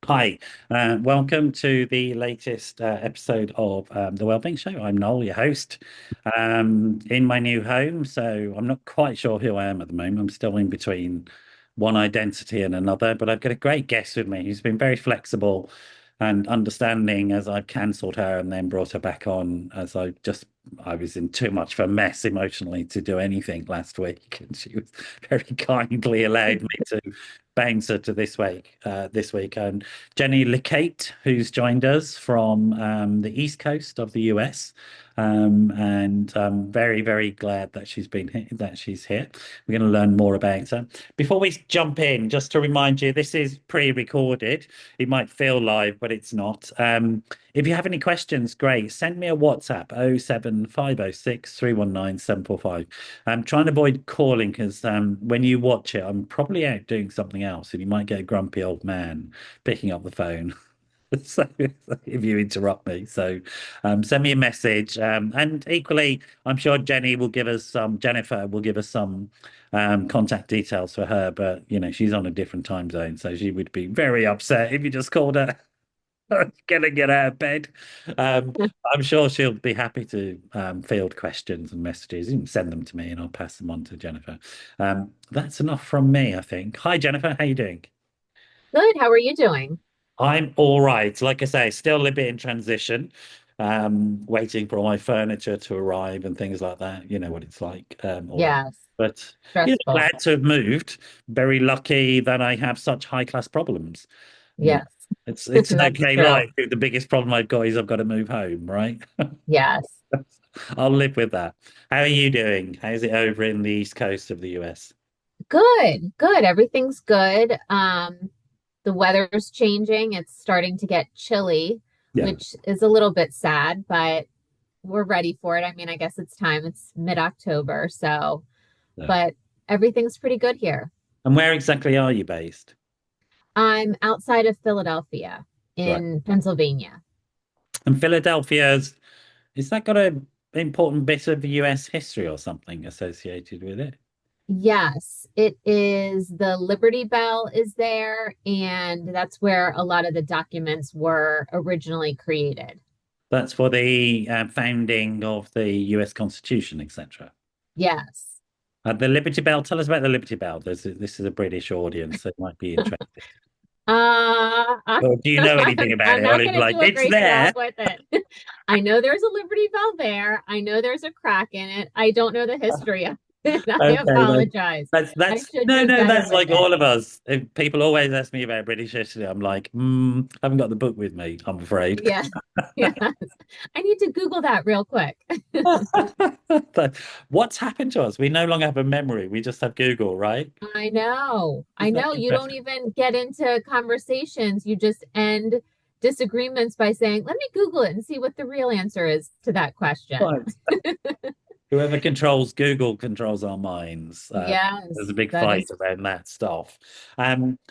Hi, welcome to the latest episode of the Wellbeing Show. I'm Noel, your host, in my new home. So I'm not quite sure who I am at the moment. I'm still in between one identity and another, but I've got a great guest with me who's been very flexible and understanding as I've cancelled her and then brought her back on as I was in too much of a mess emotionally to do anything last week, and she was very kindly allowed me to bounce her to this week. And Jenny Licate, who's joined us from the East Coast of the US. And I'm very, very glad that she's here. We're going to learn more about her. Before we jump in, just to remind you, this is pre-recorded. It might feel live, but it's not. If you have any questions, great. Send me a WhatsApp 07506 319 745. I'm trying to avoid calling because when you watch it, I'm probably out doing something else, and you might get a grumpy old man picking up the phone. So if you interrupt me, so send me a message. And equally, I'm sure Jennifer will give us some contact details for her, but she's on a different time zone, so she would be very upset if you just called her. Gonna get out of bed. Um, I'm sure she'll be happy to field questions and messages. You can send them to me and I'll pass them on to Jennifer. That's enough from me, I think. Hi, Jennifer. How you doing? Good. How are you doing? I'm all right. Like I say, still a bit in transition, waiting for all my furniture to arrive and things like that. You know what it's like, all of. Yes, But stressful. glad to have moved. Very lucky that I have such high class problems. You know, Yes, it's an that's okay true. life. The biggest problem I've got is I've got to move home, right? Yes. I'll live with that. How are you doing? How's it over in the east coast of the US? Good. Good. Everything's good. The weather's changing. It's starting to get chilly, Yeah. which is a little bit sad, but we're ready for it. I mean, I guess it's time. It's mid-October, so, Yeah. but everything's pretty good here. And where exactly are you based? I'm outside of Philadelphia Right. in Pennsylvania. And Philadelphia's, is that got a important bit of US history or something associated with it? Yes, it is. The Liberty Bell is there, and that's where a lot of the documents were originally created. That's for the founding of the US Constitution, etc. Yes. The Liberty Bell, tell us about the Liberty Bell. This is a British audience, so it might be interesting. Uh, I, Or do you know anything about I'm it? Or not it's going to like, do a it's great there. job with it. I know there's a Liberty Bell there. I know there's a crack in it. I don't know the history of it. I Okay, apologize. I that's should no, do no, better that's with like it. all of us. If people always ask me about British history, I'm like, I haven't got the book with me, I'm afraid. Yeah. Yes. I need to Google that real quick. But what's happened to us? We no longer have a memory. We just have Google, right? I know. I Isn't that know. You don't impressive? even get into conversations. You just end disagreements by saying, let me Google it and see what the real answer is to that question. Right. Whoever controls Google controls our minds. There's Yes, a big that fight is, around that stuff.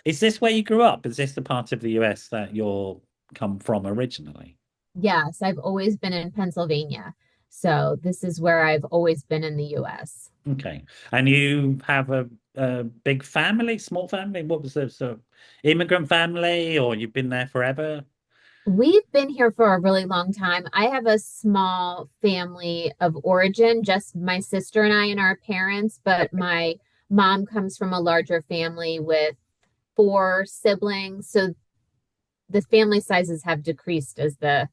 Is this where you grew up? Is this the part of the US that you're come from originally? yes, I've always been in Pennsylvania. So this is where I've always been in the US. Okay. And you have a big family, small family? What was the sort of immigrant family, or you've been there forever? We've been here for a really long time. I have a small family of origin, just my sister and I and our parents, but my mom comes from a larger family with four siblings. So the family sizes have decreased as the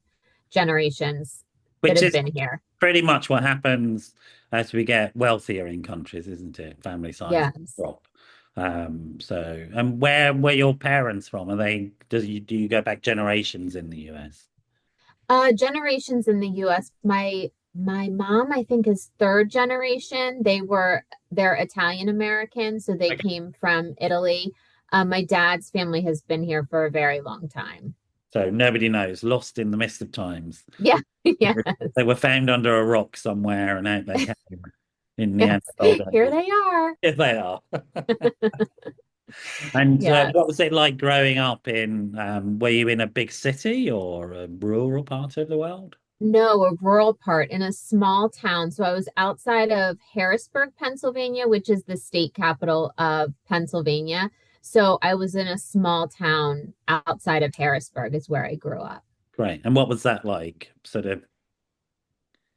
generations that Which have is been here. pretty much what happens as we get wealthier in countries, isn't it? Family size Yes. drop. And where were your parents from? Do you go back generations in the US? Generations in the US. My mom, I think, is third generation. They're Italian American, so they Okay. came from Italy. My dad's family has been here for a very long time. So nobody knows, lost in the mist of times. Yeah, yes, They were found under a rock somewhere and out they came in yes. Neanderthal Here days. they are. Yes, they are. And what Yes. was it like growing up were you in a big city or a rural part of the world? No, a rural part in a small town. So I was outside of Harrisburg, Pennsylvania, which is the state capital of Pennsylvania. So I was in a small town outside of Harrisburg is where I grew up. Great. And what was that like? Sort of,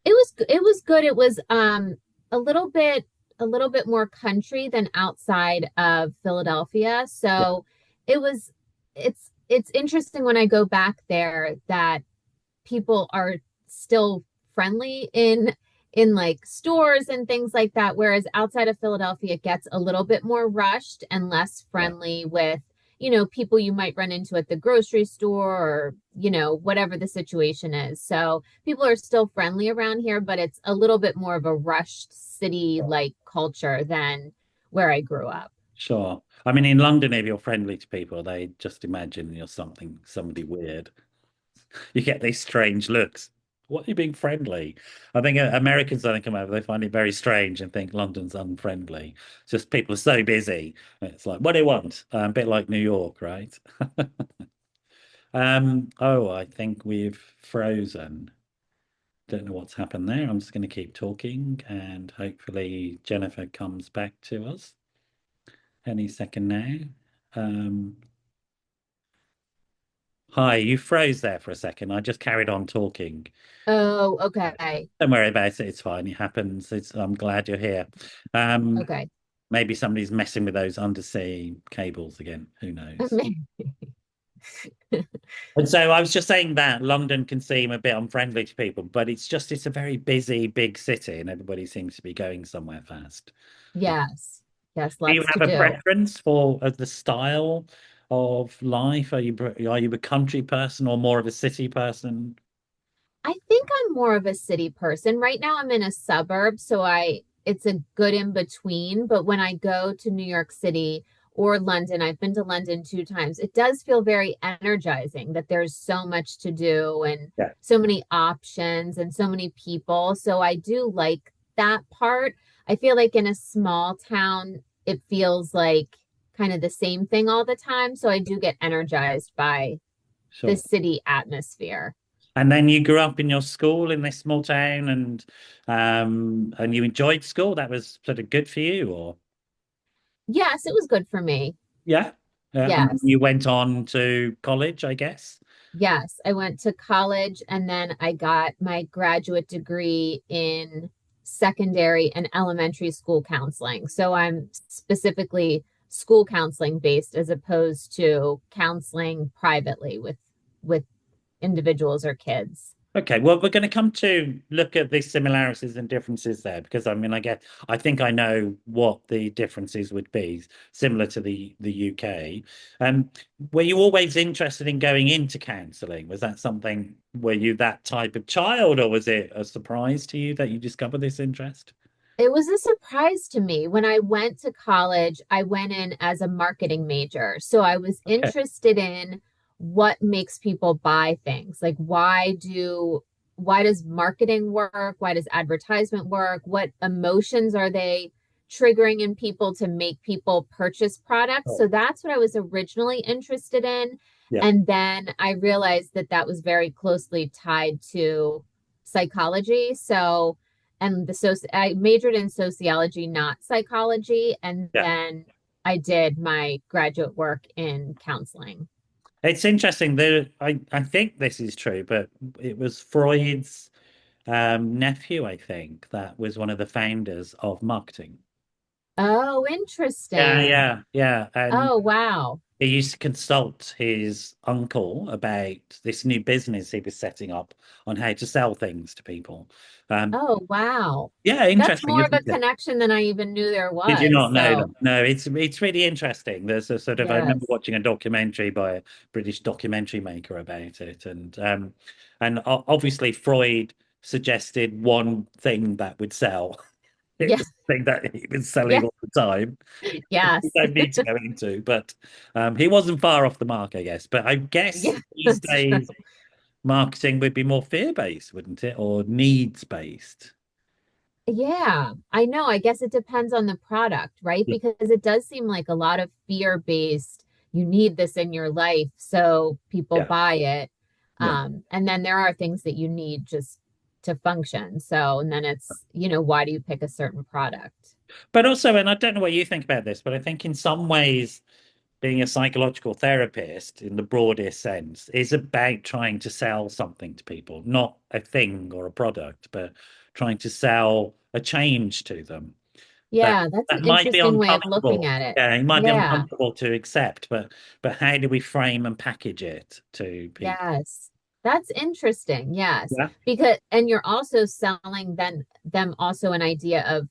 It was good. It was a little bit a little bit more country than outside of Philadelphia. yeah, So it was it's interesting when I go back there that people are still friendly in like stores and things like that, whereas outside of Philadelphia it gets a little bit more rushed and less yeah, friendly with people you might run into at the grocery store or whatever the situation is. So people are still friendly around here, but it's a little bit more of a rushed city like culture than where I grew up. sure. I mean, in London, if you're friendly to people, they just imagine you're somebody weird. You get these strange looks. What are you being friendly? I think Americans, when they come over, they find it very strange and think London's unfriendly. It's just people are so busy. It's like, what do you want? A bit like New York, right? Oh, I think we've frozen. Don't know what's happened there. I'm just going to keep talking and hopefully Jennifer comes back to us any second now. Um, Hi, you froze there for a second. I just carried on talking. Oh, okay. Don't worry about it. It's fine. It happens. I'm glad you're here. Um, Okay. Maybe somebody's messing with those undersea cables again. Who knows? And so I was just saying that London can seem a bit unfriendly to people, but it's a very busy, big city, and everybody seems to be going somewhere fast. Yes. Yes, Do you lots to have a do. preference for the style of life? Are you a country person or more of a city person? I think I'm more of a city person. Right now I'm in a suburb, so I it's a good in between, but when I go to New York City or London, I've been to London 2 times. It does feel very energizing that there's so much to do and Yeah, so many options and so many people. So I do like that part. I feel like in a small town, it feels like kind of the same thing all the time, so I do get energized by the sure. city atmosphere. And then you grew up in your school in this small town and you enjoyed school. That was sort of good for you, or Yes, it was good for me. yeah. And then Yes. you went on to college, I guess. Yes. I went to college and then I got my graduate degree in secondary and elementary school counseling. So I'm specifically school counseling based as opposed to counseling privately with individuals or kids. Okay, well, we're going to come to look at the similarities and differences there because I mean, I think I know what the differences would be, similar to the UK. Um, were you always interested in going into counselling? Was that something, were you that type of child, or was it a surprise to you that you discovered this interest? It was a surprise to me. When I went to college, I went in as a marketing major. So I was Okay. interested in what makes people buy things. Like why does marketing work? Why does advertisement work? What emotions are they triggering in people to make people purchase products? Oh, So that's what I was originally interested in. yeah, And then I realized that that was very closely tied to psychology. So and I majored in sociology, not psychology, and yeah. then I did my graduate work in counseling. It's interesting that I think this is true, but it was Freud's nephew, I think, that was one of the founders of marketing. Oh, Yeah, interesting. yeah, yeah. And Oh, wow. he used to consult his uncle about this new business he was setting up on how to sell things to people. Um, Oh, wow. yeah, That's interesting, more of a isn't it? connection than I even knew there Did you was. not know So, that? No, it's really interesting. There's a sort of I remember yes. watching a documentary by a British documentary maker about it, and obviously Freud suggested one thing that would sell. It Yeah. was the thing that he was selling Yeah. all the time. We Yes. don't need to go into, but he wasn't far off the mark, I guess. But I guess Yeah, these that's true. days marketing would be more fear-based, wouldn't it, or needs-based? Yeah, I know. I guess it depends on the product, right? Yeah, Because it does seem like a lot of fear-based, you need this in your life, so people yeah, buy it. yeah. And then there are things that you need just to function. So, and then why do you pick a certain product? But also, and I don't know what you think about this, but I think in some ways, being a psychological therapist in the broadest sense is about trying to sell something to people, not a thing or a product, but trying to sell a change to them. That Yeah, that's an that might be interesting way of looking uncomfortable. at it. Yeah, it might be Yeah, uncomfortable to accept, but how do we frame and package it to people? yes. That's interesting. Yes. Yeah. Because and you're also selling them also an idea of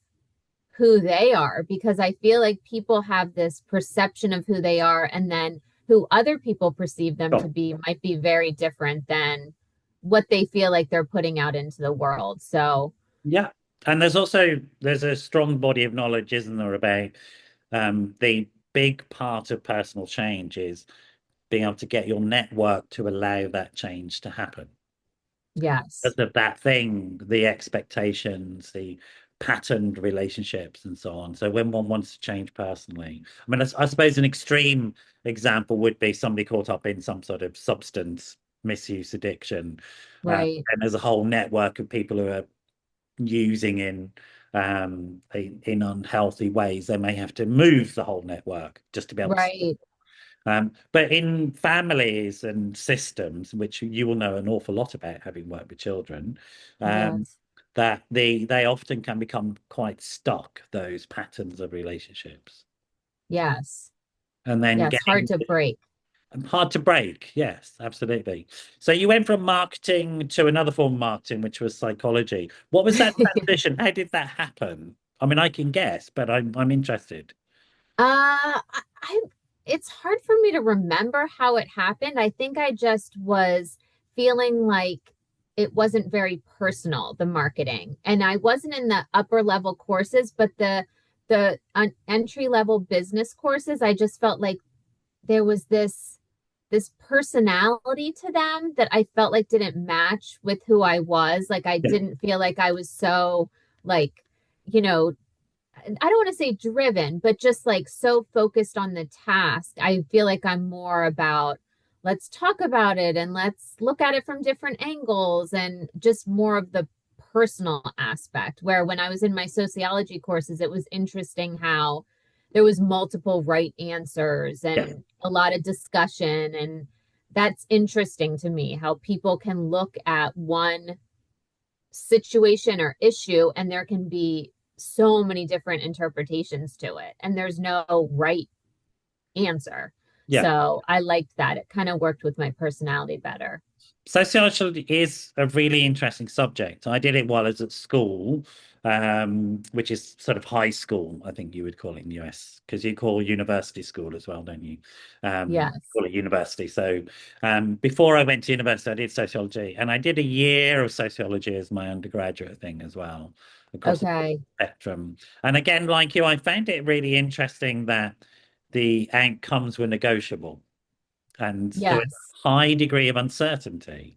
who they are because I feel like people have this perception of who they are and then who other people perceive them to Sure. be might be very different than what they feel like they're putting out into the world. So, Yeah. And there's a strong body of knowledge, isn't there, about the big part of personal change is being able to get your network to allow that change to happen. yes. Because of that thing, the expectations, the patterned relationships, and so on. So when one wants to change personally, I mean, I suppose an extreme example would be somebody caught up in some sort of substance misuse addiction, Right. and there's a whole network of people who are using in unhealthy ways. They may have to move the whole network just to be able to. Right. But in families and systems, which you will know an awful lot about having worked with children, um, Yes. that they often can become quite stuck, those patterns of relationships. Yes. And then Yes, hard getting to break. hard to break. Yes, absolutely. So you went from marketing to another form of marketing, which was psychology. What was that transition? How did that happen? I mean, I can guess, but I'm interested. I it's hard for me to remember how it happened. I think I just was feeling like it wasn't very personal, the marketing. And I wasn't in the upper level courses, but the entry level business courses, I just felt like there was this personality to them that I felt like didn't match with who I was. Like I Yeah, didn't feel like I was so like, you know, I don't want to say driven, but just like so focused on the task. I feel like I'm more about let's talk about it and let's look at it from different angles and just more of the personal aspect. Where when I was in my sociology courses, it was interesting how there was multiple right answers yeah, and a lot of discussion. And that's interesting to me how people can look at one situation or issue and there can be so many different interpretations to it and there's no right answer. yeah. So I liked that. It kind of worked with my personality better. Sociology is a really interesting subject. I did it while I was at school, which is sort of high school, I think you would call it in the US, because you call university school as well, don't you? Yes. Call it university. So before I went to university, I did sociology, and I did a year of sociology as my undergraduate thing as well, across the Okay. spectrum. And again, like you, I found it really interesting that the outcomes were negotiable. And there was Yes. a high degree of uncertainty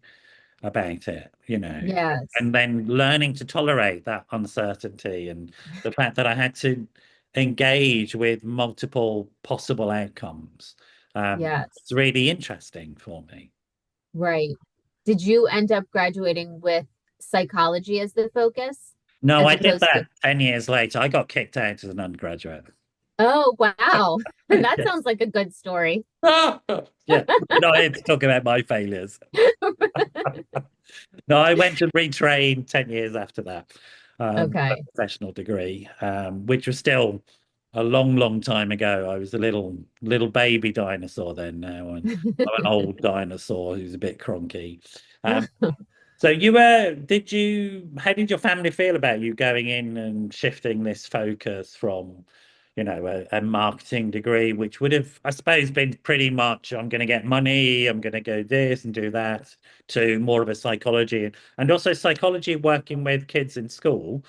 about it, Yes. and then learning to tolerate that uncertainty and the fact that I had to engage with multiple possible outcomes. Yes. It's really interesting for me. Right. Did you end up graduating with psychology as the focus No, as I did opposed to that 10 years later. I got kicked out as an undergraduate. oh wow. That sounds like a good story. Yeah, no, I had to talk about my failures. No, I went to retrain 10 years after that, for a Okay. professional degree, which was still a long, long time ago. I was a little baby dinosaur then. Now I'm an old dinosaur who's a bit cronky. Um, so how did your family feel about you going in and shifting this focus from, a marketing degree, which would have, I suppose, been pretty much, I'm going to get money, I'm going to go this and do that, to more of a psychology and also psychology working with kids in school,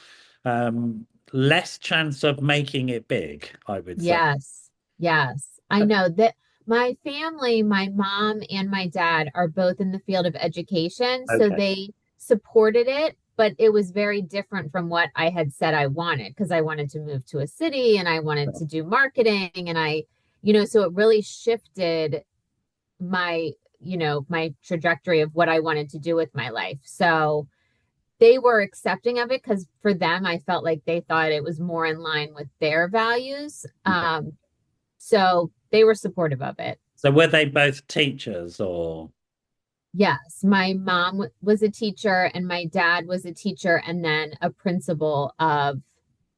less chance of making it big, I would say. Yes, yes. I know that my family, my mom and my dad are both in the field of education, so Okay. they supported it, but it was very different from what I had said I wanted because I wanted to move to a city and I wanted to do marketing and so it really shifted my, my trajectory of what I wanted to do with my life. So they were accepting of it because for them, I felt like they thought it was more in line with their values. So they were supportive of it. So were they both teachers or Yes, my mom was a teacher and my dad was a teacher and then a principal of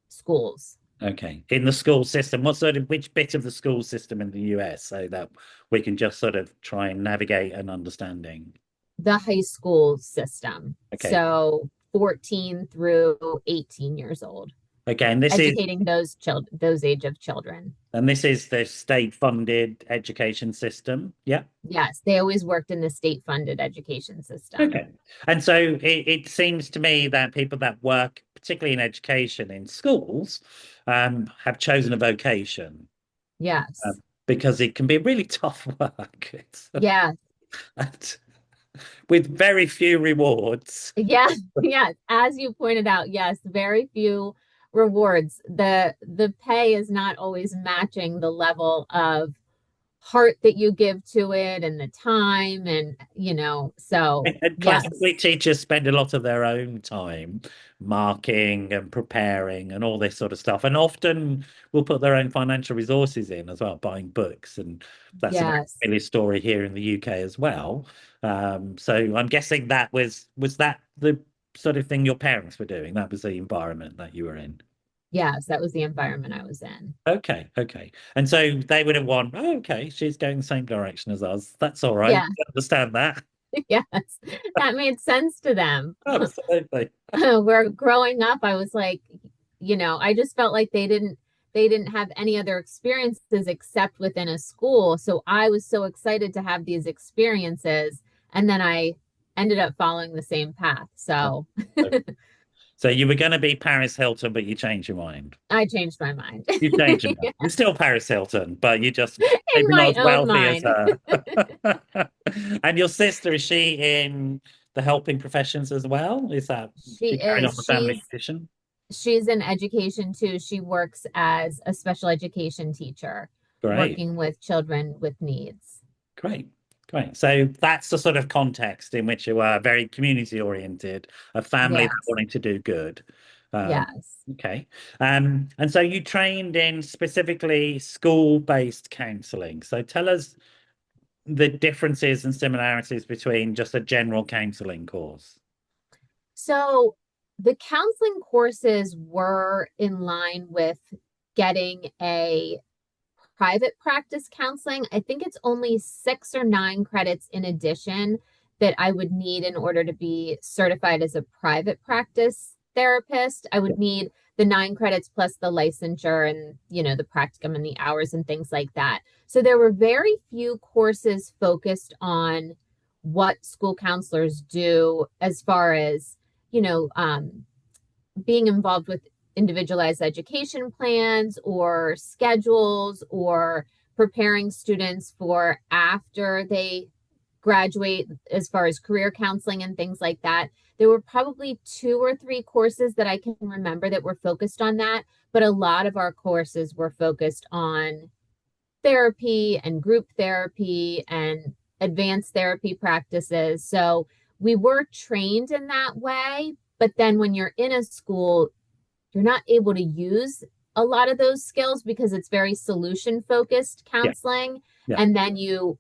schools. okay. In the school system? What sort of which bit of the school system in the US so that we can just sort of try and navigate an understanding? The high school system. Okay. So 14 through 18 years old, Okay, educating those children, those age of children. and this is the state funded education system. Yeah. Yes, they always worked in the state funded education system. Okay. And so it seems to me that people that work, particularly in education in schools, have chosen a vocation uh, Yes. because it can be really tough work. Yeah. And with very few rewards. Yeah. Yeah. As you pointed out, yes, very few rewards. The pay is not always matching the level of heart that you give to it and the time and so And classically, yes. teachers spend a lot of their own time marking and preparing and all this sort of stuff, and often will put their own financial resources in as well, buying books, and that's a very Yes. familiar story here in the UK as well. So I'm guessing that was that the sort of thing your parents were doing? That was the environment that you were in. Yes, that was the environment I was in. Okay, okay. And so they would have gone, oh, okay, she's going the same direction as us. That's all right. Yeah. I understand that. Yes. That made sense to them. Absolutely. Where growing up, I was like, I just felt like they didn't have any other experiences except within a school. So I was so excited to have these experiences. And then I ended up following the same path. So So you were going to be Paris Hilton, but you changed your mind. I changed my mind You changed your mind. You're still Paris Hilton, but you just in maybe not my as own wealthy as mind. her. And your sister, is she in the helping professions as well? Is that She she carrying on is. the family tradition? She's in education too. She works as a special education teacher, Great, working with children with needs. great, great. So that's the sort of context in which you are very community oriented, a family that Yes. wanting to do good. Um, Yes. okay. And so you trained in specifically school-based counselling. So tell us the differences and similarities between just a general counseling course. So the counseling courses were in line with getting a private practice counseling. I think it's only 6 or 9 credits in addition that I would need in order to be certified as a private practice therapist. I would need the 9 credits plus the licensure and, the practicum and the hours and things like that. So there were very few courses focused on what school counselors do as far as, you know, um, being involved with individualized education plans or schedules or preparing students for after they graduate as far as career counseling and things like that. There were probably 2 or 3 courses that I can remember that were focused on that, but a lot of our courses were focused on therapy and group therapy and advanced therapy practices. So we were trained in that way. But then when you're in a school, you're not able to use a lot of those skills because it's very solution focused Yeah, counseling. yeah. And then you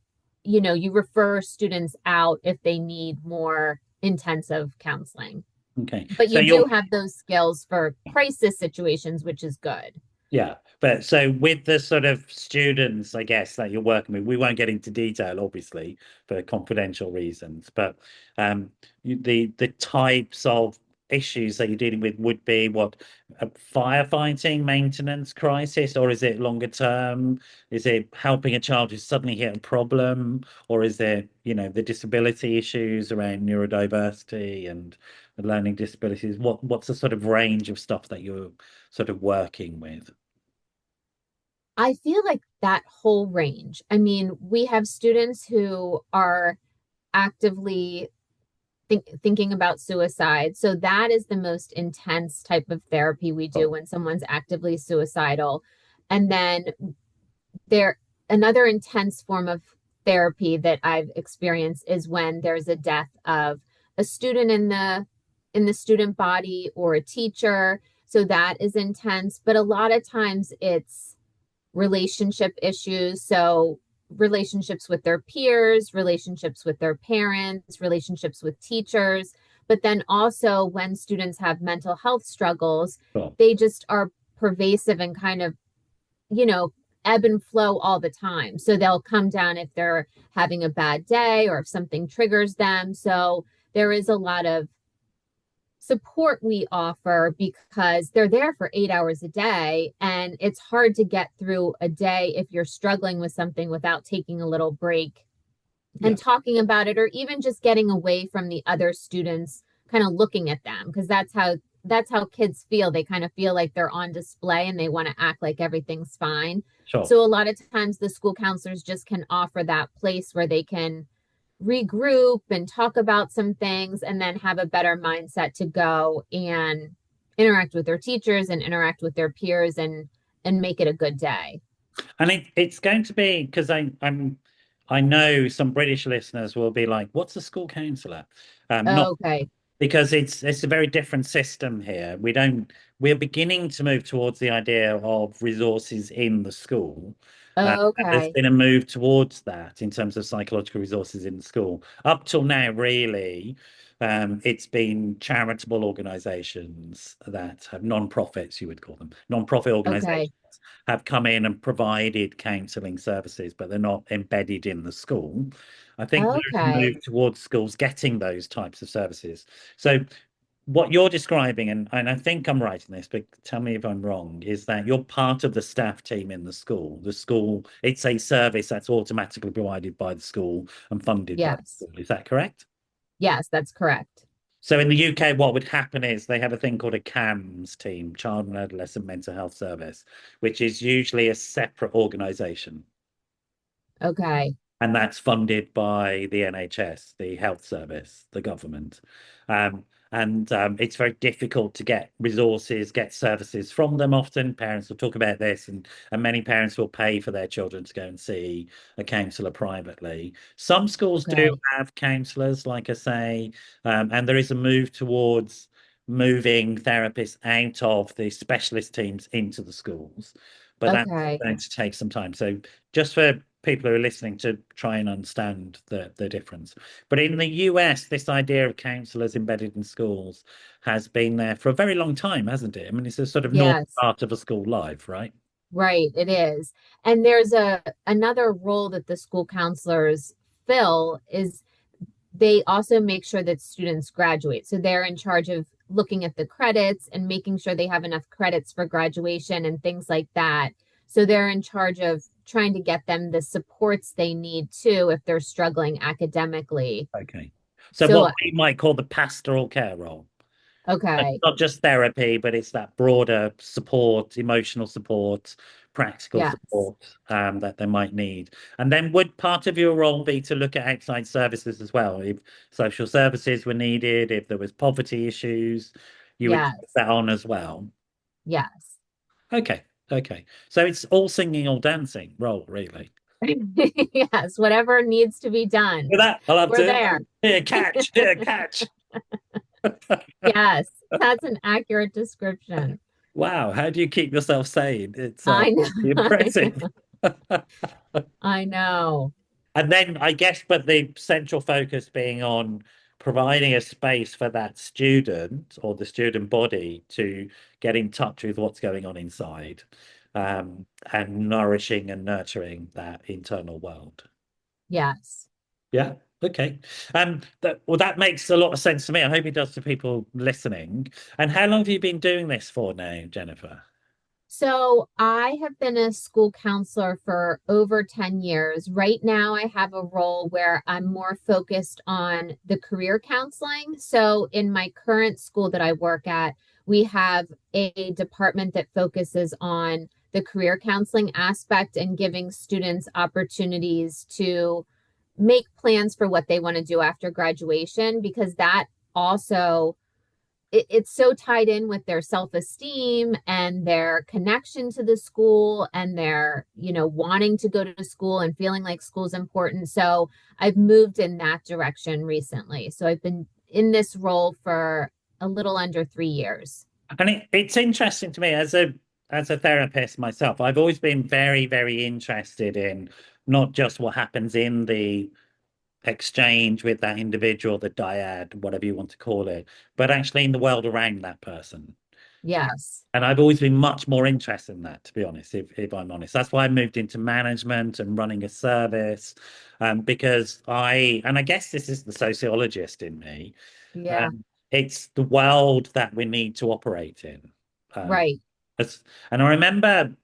refer students out if they need more intensive counseling. Okay. But So you do you're have those skills for crisis situations, which is good. yeah, but so with the sort of students, I guess, that you're working with, we won't get into detail, obviously, for confidential reasons, but the types of issues that you're dealing with would be what, a firefighting, maintenance crisis, or is it longer term? Is it helping a child who's suddenly hit a problem, or is there, the disability issues around neurodiversity and learning disabilities? What's the sort of range of stuff that you're sort of working with? I feel like that whole range. I mean, we have students who are actively thinking about suicide. So that is the most intense type of therapy we do Oh, when someone's actively suicidal. And then there another intense form of therapy that I've experienced is when there's a death of a student in the student body or a teacher. So that is intense, but a lot of times it's relationship issues. So, relationships with their peers, relationships with their parents, relationships with teachers. But then also, when students have mental health struggles, Sure. they just are pervasive and kind of, you know, ebb and flow all the time. So, they'll come down if they're having a bad day or if something triggers them. So, there is a lot of support we offer because they're there for 8 hours a day, and it's hard to get through a day if you're struggling with something without taking a little break Yeah, and talking about it, or even just getting away from the other students kind of looking at them, because that's how kids feel. They kind of feel like they're on display and they want to act like everything's fine. sure. So a lot of times the school counselors just can offer that place where they can regroup and talk about some things and then have a better mindset to go and interact with their teachers and interact with their peers and make it a good day. And it's going to be because I know some British listeners will be like, "What's a school counsellor?" Not Okay. because it's a very different system here. We're beginning to move towards the idea of resources in the school. There's Okay. been a move towards that in terms of psychological resources in the school. Up till now, really, it's been charitable organizations that have non-profits, you would call them, non-profit organizations Okay. have come in and provided counselling services, but they're not embedded in the school. I think there's a Okay. move towards schools getting those types of services. So what you're describing, and I think I'm right in this, but tell me if I'm wrong, is that you're part of the staff team in the school. The school, it's a service that's automatically provided by the school and funded by the Yes. school. Is that correct? Yes, that's correct. So in the UK, what would happen is they have a thing called a CAMS team, Child and Adolescent Mental Health Service, which is usually a separate organization. Okay. And that's funded by the NHS, the health service, the government. And it's very difficult to get resources, get services from them often. Parents will talk about this, and many parents will pay for their children to go and see a counsellor privately. Some schools do Okay. have counsellors, like I say, and there is a move towards moving therapists out of the specialist teams into the schools. But that's Okay. going to take some time. So just for people who are listening to try and understand the difference. But in the US, this idea of counselors embedded in schools has been there for a very long time, hasn't it? I mean, it's a sort of normal Yes. part of a school life, right? Right, it is. And there's a another role that the school counselors fill is they also make sure that students graduate. So they're in charge of looking at the credits and making sure they have enough credits for graduation and things like that. So they're in charge of trying to get them the supports they need too if they're struggling academically. Okay. So So, what we might call the pastoral care role. It's okay. not just therapy, but it's that broader support, emotional support, practical Yes. support that they might need. And then would part of your role be to look at outside services as well? If social services were needed, if there was poverty issues, you would take Yes. that on as well. Yes. Okay, okay. So it's all singing, all dancing role, really. Yes, whatever needs to be done. With that, I'll have We're to there. here, catch. Yes, that's an accurate description. Wow, how do you keep yourself sane? It's I know. I impressive. know. I know. And then I guess, but the central focus being on providing a space for that student or the student body to get in touch with what's going on inside, and nourishing and nurturing that internal world. Yes. Yeah. Okay. That makes a lot of sense to me. I hope it does to people listening. And how long have you been doing this for now, Jennifer? So I have been a school counselor for over 10 years. Right now, I have a role where I'm more focused on the career counseling. So in my current school that I work at, we have a department that focuses on the career counseling aspect and giving students opportunities to make plans for what they want to do after graduation, because that also it's so tied in with their self-esteem and their connection to the school and their wanting to go to school and feeling like school's important. So I've moved in that direction recently. So I've been in this role for a little under 3 years. And it's interesting to me as as a therapist myself, I've always been very, very interested in not just what happens in the exchange with that individual, the dyad, whatever you want to call it, but actually in the world around that person. Yes. And I've always been much more interested in that, to be honest, if I'm honest. That's why I moved into management and running a service, because and I guess this is the sociologist in me, Yeah. um, it's the world that we need to operate in. Um, Right. and I remember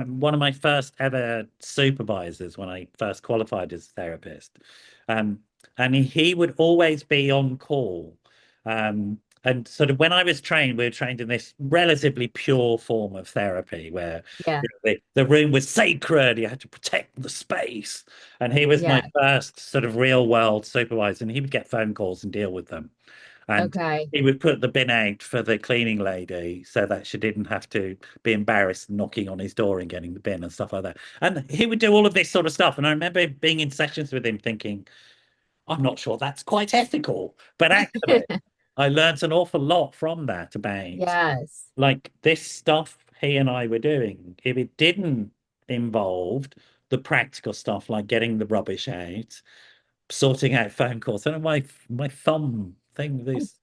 one of my first ever supervisors when I first qualified as a therapist, um, and he would always be on call. And sort of when I was trained, we were trained in this relatively pure form of therapy where Yeah. the room was sacred, you had to protect the space. And he was my Yeah. first sort of real world supervisor, and he would get phone calls and deal with them. And Okay. he would put the bin out for the cleaning lady so that she didn't have to be embarrassed knocking on his door and getting the bin and stuff like that. And he would do all of this sort of stuff. And I remember being in sessions with him thinking, I'm not sure that's quite ethical. But actually, I learned an awful lot from that about Yes. like this stuff he and I were doing. If it didn't involve the practical stuff like getting the rubbish out, sorting out phone calls. I don't know, my thumb thing this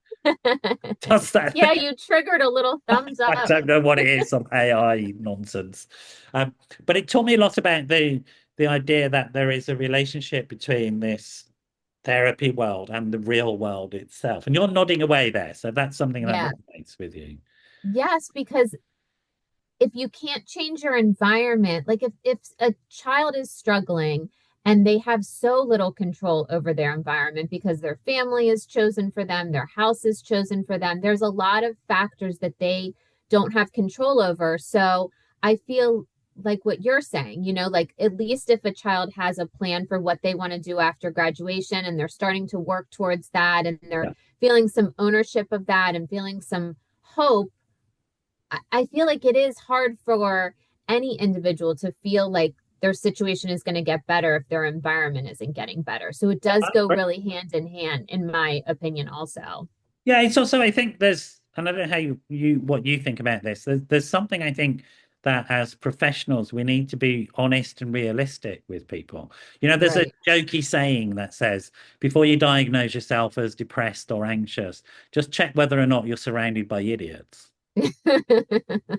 does that thing. Yeah, you triggered a little thumbs I up. don't know what it is, some AI nonsense. Um, but it taught me a lot about the idea that there is a relationship between this therapy world and the real world itself. And you're nodding away there, so that's something that Yeah. resonates with you. Yes, because if you can't change your environment, like if a child is struggling and they have so little control over their environment because their family is chosen for them, their house is chosen for them, there's a lot of factors that they don't have control over. So I feel like what you're saying, like at least if a child has a plan for what they want to do after graduation and they're starting to work towards that and they're Yeah. feeling some ownership of that and feeling some hope. I feel like it is hard for any individual to feel like their situation is going to get better if their environment isn't getting better. So it does go really hand in hand, in my opinion, also. Yeah, it's also I think there's and I don't know how you what you think about this. There's something I think that as professionals we need to be honest and realistic with people. There's a Right. jokey saying that says before you diagnose yourself as depressed or anxious, just check whether or not you're surrounded by idiots. I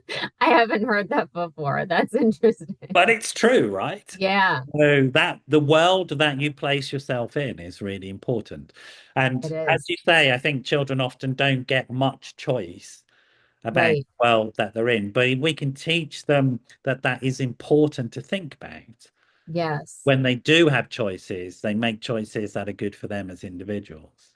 haven't heard that before. That's interesting. But it's true, right? Yeah, So that the world that you place yourself in is really important. And it as is. you say, I think children often don't get much choice about Right. the world that they're in, but we can teach them that that is important to think about. Yes. When they do have choices, they make choices that are good for them as individuals.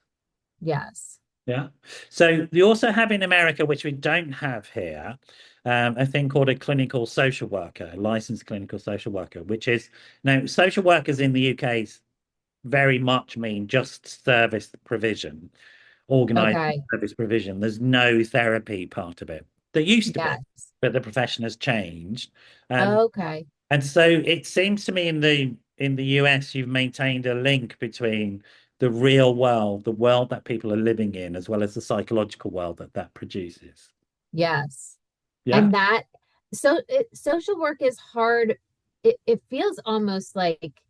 Yes. Yeah. So you also have in America, which we don't have here, a thing called a clinical social worker, a licensed clinical social worker, which is now social workers in the UK very much mean just service provision, organized Okay. service provision. There's no therapy part of it. There used to be, Yes. but the profession has changed. Um, Okay. and so it seems to me in the US, you've maintained a link between the real world, the world that people are living in, as well as the psychological world that that produces. Yes. Yeah. And social work is hard. It feels almost like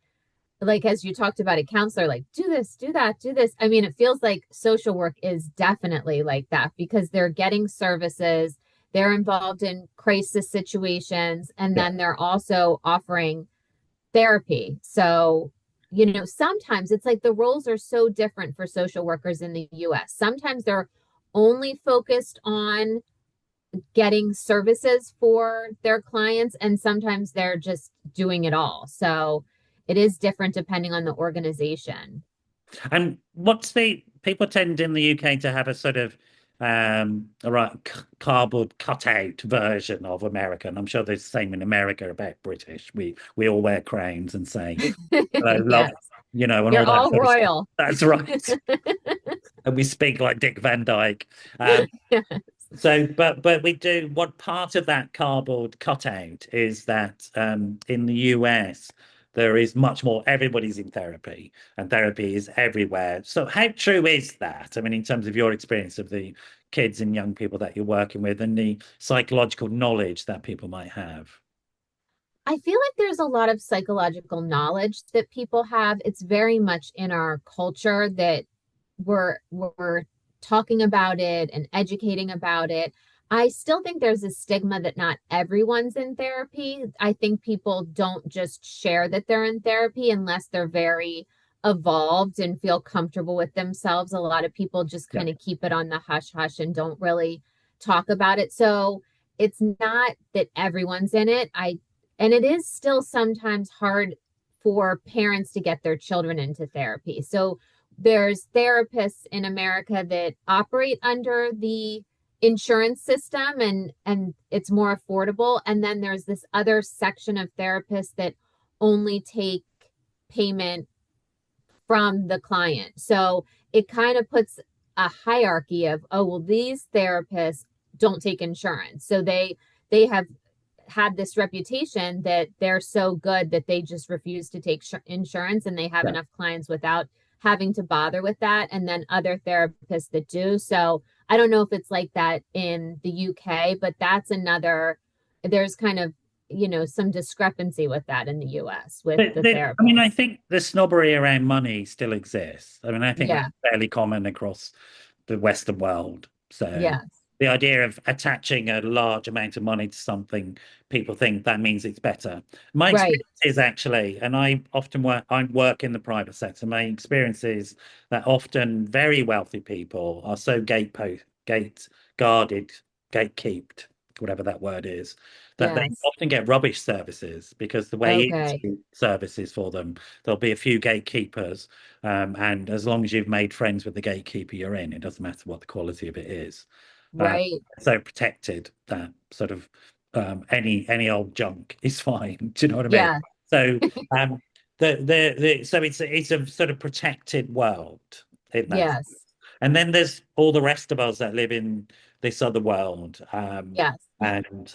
as you talked about a counselor, like do this, do that, do this. I mean, it feels like social work is definitely like that because they're getting services, they're involved in crisis situations, and Yeah. then they're also offering therapy. So, sometimes it's like the roles are so different for social workers in the US. Sometimes they're only focused on getting services for their clients, and sometimes they're just doing it all. So it is different depending on the organization. And what's the people tend in the UK to have a sort of a right cardboard cutout version of America, and I'm sure there's the same in America about British. We all wear crowns and say hello, love, Yes, and you're all that all sort of stuff. royal. That's right. And we speak like Dick Van Dyke. Yeah. So, but we do. What part of that cardboard cutout is that in the US? there is much more. Everybody's in therapy, and therapy is everywhere. So, how true is that? I mean, in terms of your experience of the kids and young people that you're working with, and the psychological knowledge that people might have. I feel like there's a lot of psychological knowledge that people have. It's very much in our culture that we're talking about it and educating about it. I still think there's a stigma that not everyone's in therapy. I think people don't just share that they're in therapy unless they're very evolved and feel comfortable with themselves. A lot of people just Yeah. kind of keep it on the hush hush and don't really talk about it. So it's not that everyone's in it. And it is still sometimes hard for parents to get their children into therapy. So there's therapists in America that operate under the insurance system and it's more affordable, and then there's this other section of therapists that only take payment from the client. So it kind of puts a hierarchy of, oh, well, these therapists don't take insurance. So they have had this reputation that they're so good that they just refuse to take insurance, and they have Yeah. enough clients without having to bother with that. And then other therapists that do. So I don't know if it's like that in the UK, but that's another, there's kind of, some discrepancy with that in the US with the I mean, I therapists. think the snobbery around money still exists. I mean, I think Yeah. that's fairly common across the Western world. So Yes. the idea of attaching a large amount of money to something, people think that means it's better. My Right. experience is actually, and I work in the private sector. My experience is that often very wealthy people are so gate guarded, gatekept, whatever that word is, that they Yes. often get rubbish services because the way Okay. into services for them, there'll be a few gatekeepers, and as long as you've made friends with the gatekeeper you're in, it doesn't matter what the quality of it is. Uh, Right. so protected that sort of any old junk is fine. Do you know what I mean? Yeah. So um, so it's a sort of protected world in that. Yes. And then there's all the rest of us that live in this other world. Yes. And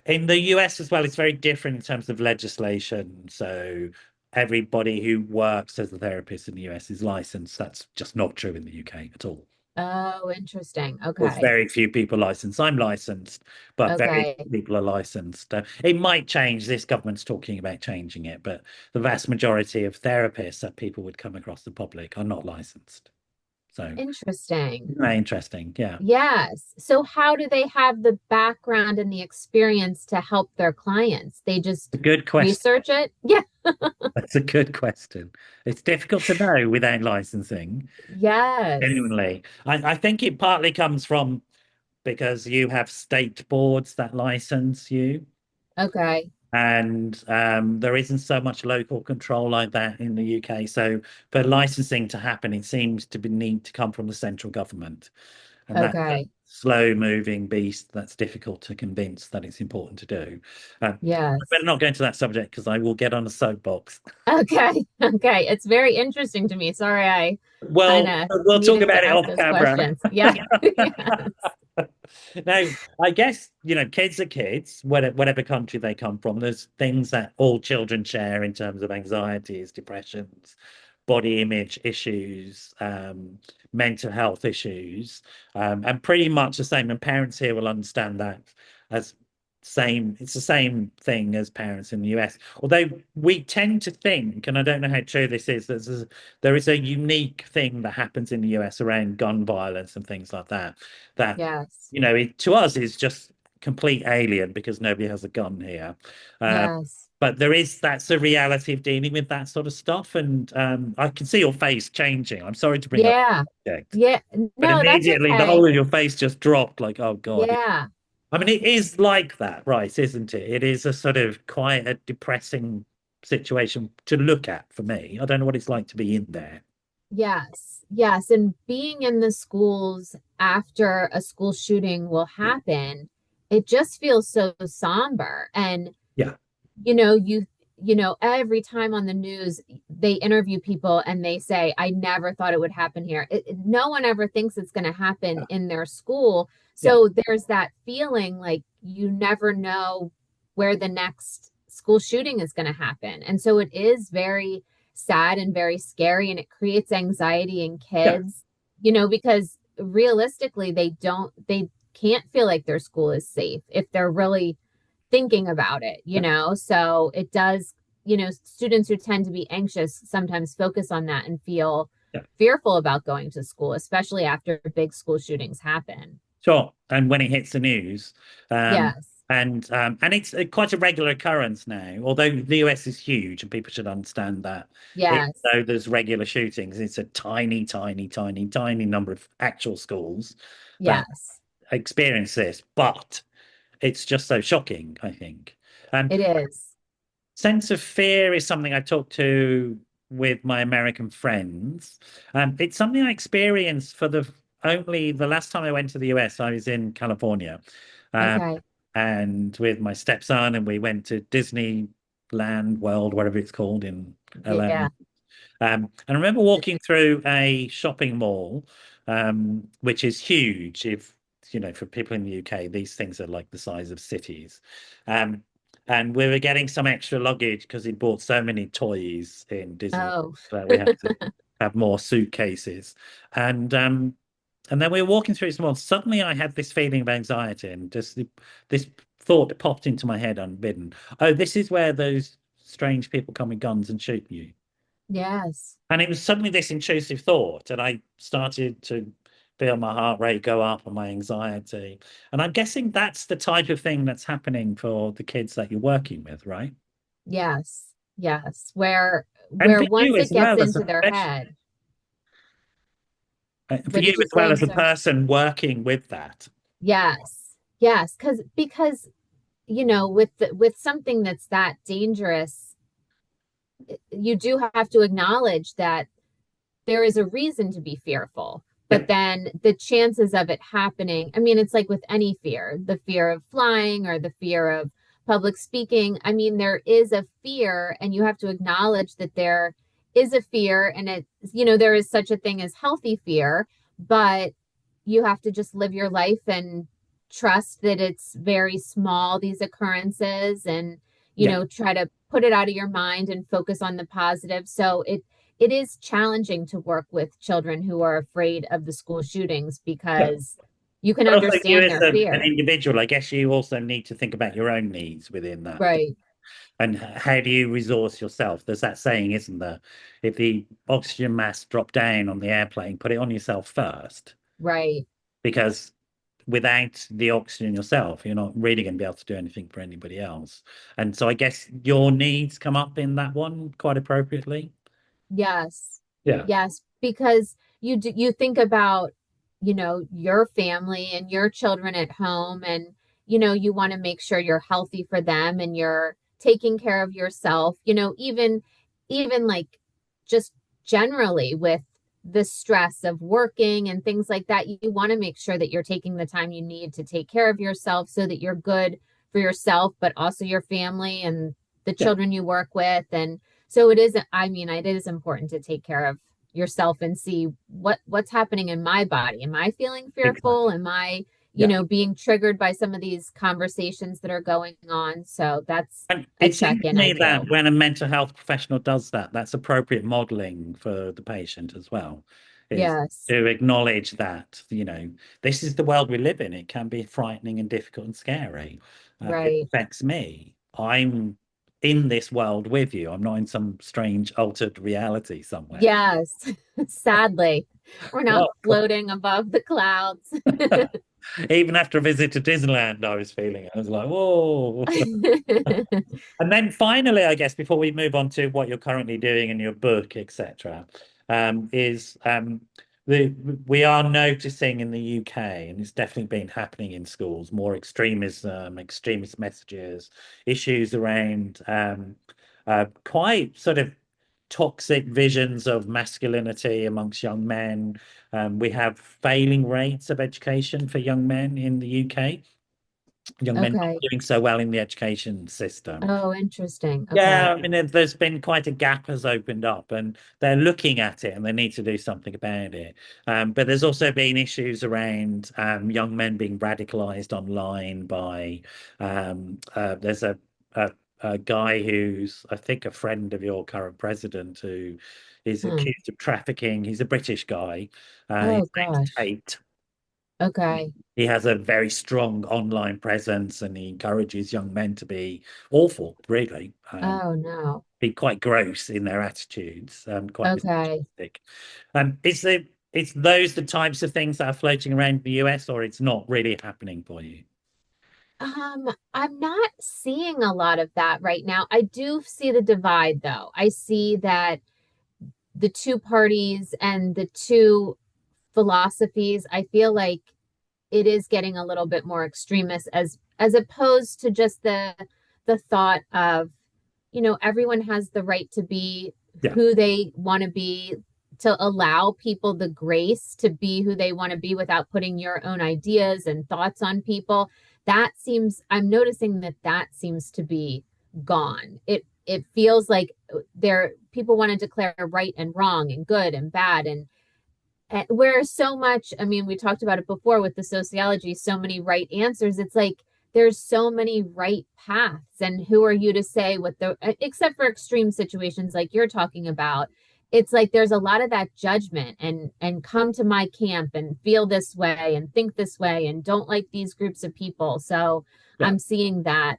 in the US as well, it's very different in terms of legislation. So everybody who works as a therapist in the US is licensed. That's just not true in the UK at all. Oh, interesting. There's Okay. very few people licensed. I'm licensed, but very Okay. few people are licensed. It might change. This government's talking about changing it, but the vast majority of therapists that people would come across the public are not licensed. So, Interesting. isn't that interesting? Yeah. Yes. So how do they have the background and the experience to help their clients? They A just good question. research it? Yeah. That's a good question. It's difficult to know without licensing, Yes. genuinely. I think it partly comes from because you have state boards that license you. Okay. And there isn't so much local control like that in the UK. So for licensing to happen, it seems to need to come from the central government, and that's a Okay. slow-moving beast that's difficult to convince that it's important to do. I Yes. better not go into that subject because I will get on a soapbox. Okay. Okay. It's very interesting to me. Sorry, I kind Well, of we'll talk needed about to it ask off those camera. questions. Yeah. Yes. Now, I guess, kids are kids, whatever country they come from. There's things that all children share in terms of anxieties, depressions, body image issues, mental health issues, and pretty much the same. And parents here will understand that as it's the same thing as parents in the US. Although we tend to think, and I don't know how true this is, there is a unique thing that happens in the US around gun violence and things like that. That Yes. to us is just complete alien because nobody has a gun here. Uh, Yes. but that's the reality of dealing with that sort of stuff. And I can see your face changing. I'm sorry to bring up Yeah. the subject, Yeah. but No, that's immediately the okay. whole of your face just dropped like, oh God. Yeah. I mean, it is like that, right? Isn't it? It is a sort of quite a depressing situation to look at for me. I don't know what it's like to be in there. Yes, yes. And being in the schools after a school shooting will happen, it just feels so somber. And Yeah, you know, every time on the news they interview people and they say, I never thought it would happen here. No one ever thinks it's going to happen yeah, in their school. yeah, So there's that feeling like you never know where the next school shooting is going to happen. And so it is very sad and very scary, and it creates anxiety in Yeah. kids, because realistically, they can't feel like their school is safe if they're really thinking about Yeah. it. So it does, students who tend to be anxious sometimes focus on that and feel Yeah. fearful about going to school, especially after big school shootings happen. Sure. And when it hits the news, um, Yes. and it's quite a regular occurrence now. Although the US is huge, and people should understand that, even Yes. though there's regular shootings, it's a tiny, tiny, tiny, tiny number of actual schools that Yes. experience this. But it's just so shocking, I think. And It is. sense of fear is something I talk to with my American friends. It's something I experienced for the last time I went to the US, I was in California, um, Okay. and with my stepson, and we went to Disneyland World, whatever it's called in LA. Yeah. And I remember walking through a shopping mall, which is huge. If for people in the UK, these things are like the size of cities. Um, and we were getting some extra luggage because he bought so many toys in Disney Oh, that we had to have more suitcases. And then we were walking through this mall. Suddenly, I had this feeling of anxiety, and just this thought popped into my head unbidden. Oh, this is where those strange people come with guns and shoot you. yes. And it was suddenly this intrusive thought, and I started to feel my heart rate go up and my anxiety. And I'm guessing that's the type of thing that's happening for the kids that you're working with, right? Yes. Yes. Where And where for you once it as gets well as a into their professional, head. for What you did you as well say? I'm as a sorry. person working with that. Yes. Yes, because with something that's that dangerous, you do have to acknowledge that there is a reason to be fearful. But Yeah, then the chances of it happening, I mean, it's like with any fear, the fear of flying or the fear of public speaking. I mean, there is a fear, and you have to acknowledge that there is a fear, and there is such a thing as healthy fear, but you have to just live your life and trust that it's very small, these occurrences, and, yeah, try to put it out of your mind and focus on the positive. So it is challenging to work with children who are afraid of the school shootings yeah. because you can But also, you understand as their an fear. individual, I guess you also need to think about your own needs within that. Right, And how do you resource yourself? There's that saying, isn't there? If the oxygen mask dropped down on the airplane, put it on yourself first, right. because without the oxygen yourself, you're not really going to be able to do anything for anybody else. And so I guess your needs come up in that one quite appropriately. Yes. Yeah. Yes, because you think about, your family and your children at home, and you want to make sure you're healthy for them and you're taking care of yourself, even like just generally with the stress of working and things like that, you want to make sure that you're taking the time you need to take care of yourself so that you're good for yourself, but also your family and the Yeah. children you work with. And so it is, I mean, it is important to take care of yourself and see what's happening in my body. Am I feeling fearful? Exactly. Am I, Yeah. being triggered by some of these conversations that are going on? So that's And a it seems to check-in I me that do. when a mental health professional does that, that's appropriate modeling for the patient as well, is Yes, to acknowledge that, this is the world we live in. It can be frightening and difficult and scary. It right. affects me. I'm in this world with you. I'm not in some strange altered reality somewhere. Yes. Sadly, we're not Well, floating above the clouds. even after a visit to Disneyland, I was feeling it. I was like, whoa. And then finally, I guess before we move on to what you're currently doing in your book, etc., is the we are noticing in the UK, and it's definitely been happening in schools, more extremism, extremist messages, issues around quite sort of toxic visions of masculinity amongst young men. We have failing rates of education for young men in the UK. Young men not Okay. doing so well in the education system. Oh, interesting. Yeah, Okay. I mean, there's been quite a gap has opened up, and they're looking at it, and they need to do something about it. But there's also been issues around young men being radicalized online by there's a a guy who's, I think, a friend of your current president who is Hmm. accused of trafficking. He's a British guy. His Oh name's gosh. Tate. Okay. He has a very strong online presence and he encourages young men to be awful, really. Oh no. Be quite gross in their attitudes and quite Okay. misogynistic. Is those the types of things that are floating around the US, or it's not really happening for you? I'm not seeing a lot of that right now. I do see the divide though. I see that the two parties and the two philosophies, I feel like it is getting a little bit more extremist as opposed to just the thought of, everyone has the right to be Yeah, who they want to be, to allow people the grace to be who they want to be without putting your own ideas and thoughts on people. I'm noticing that seems to be gone. It feels like there people want to declare right and wrong and good and bad, and where so much, I mean, we talked about it before with the sociology, so many right answers. It's like there's so many right paths, and who are you to say what the, except for extreme situations like you're talking about. It's like there's a lot of that judgment, and come to my camp and feel this way and think this way and don't like these groups of people. So yeah. I'm seeing that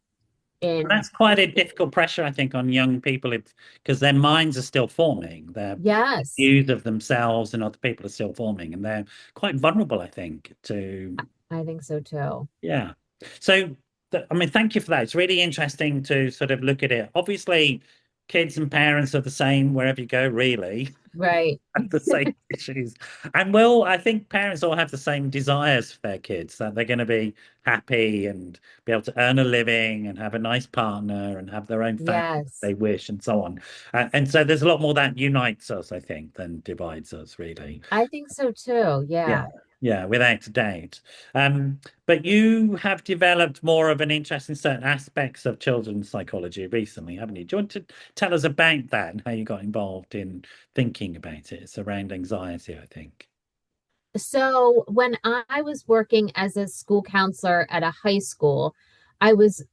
And in, that's quite a difficult pressure, I think, on young people. It's because their minds are still forming. Their yes, views of themselves and other people are still forming, and they're quite vulnerable, I think, to I think so too. yeah. So, I mean, thank you for that. It's really interesting to sort of look at it. Obviously, kids and parents are the same wherever you go, really, Right. have the same issues. And well, I think parents all have the same desires for their kids, that they're going to be happy and be able to earn a living and have a nice partner and have their own family if Yes. they wish and so on. And so there's a lot more that unites us, I think, than divides us, really. I think so too. Yeah, Yeah. yeah, without a doubt. But you have developed more of an interest in certain aspects of children's psychology recently, haven't you? Do you want to tell us about that and how you got involved in thinking about it? It's around anxiety, I think. So when I was working as a school counselor at a high school, I was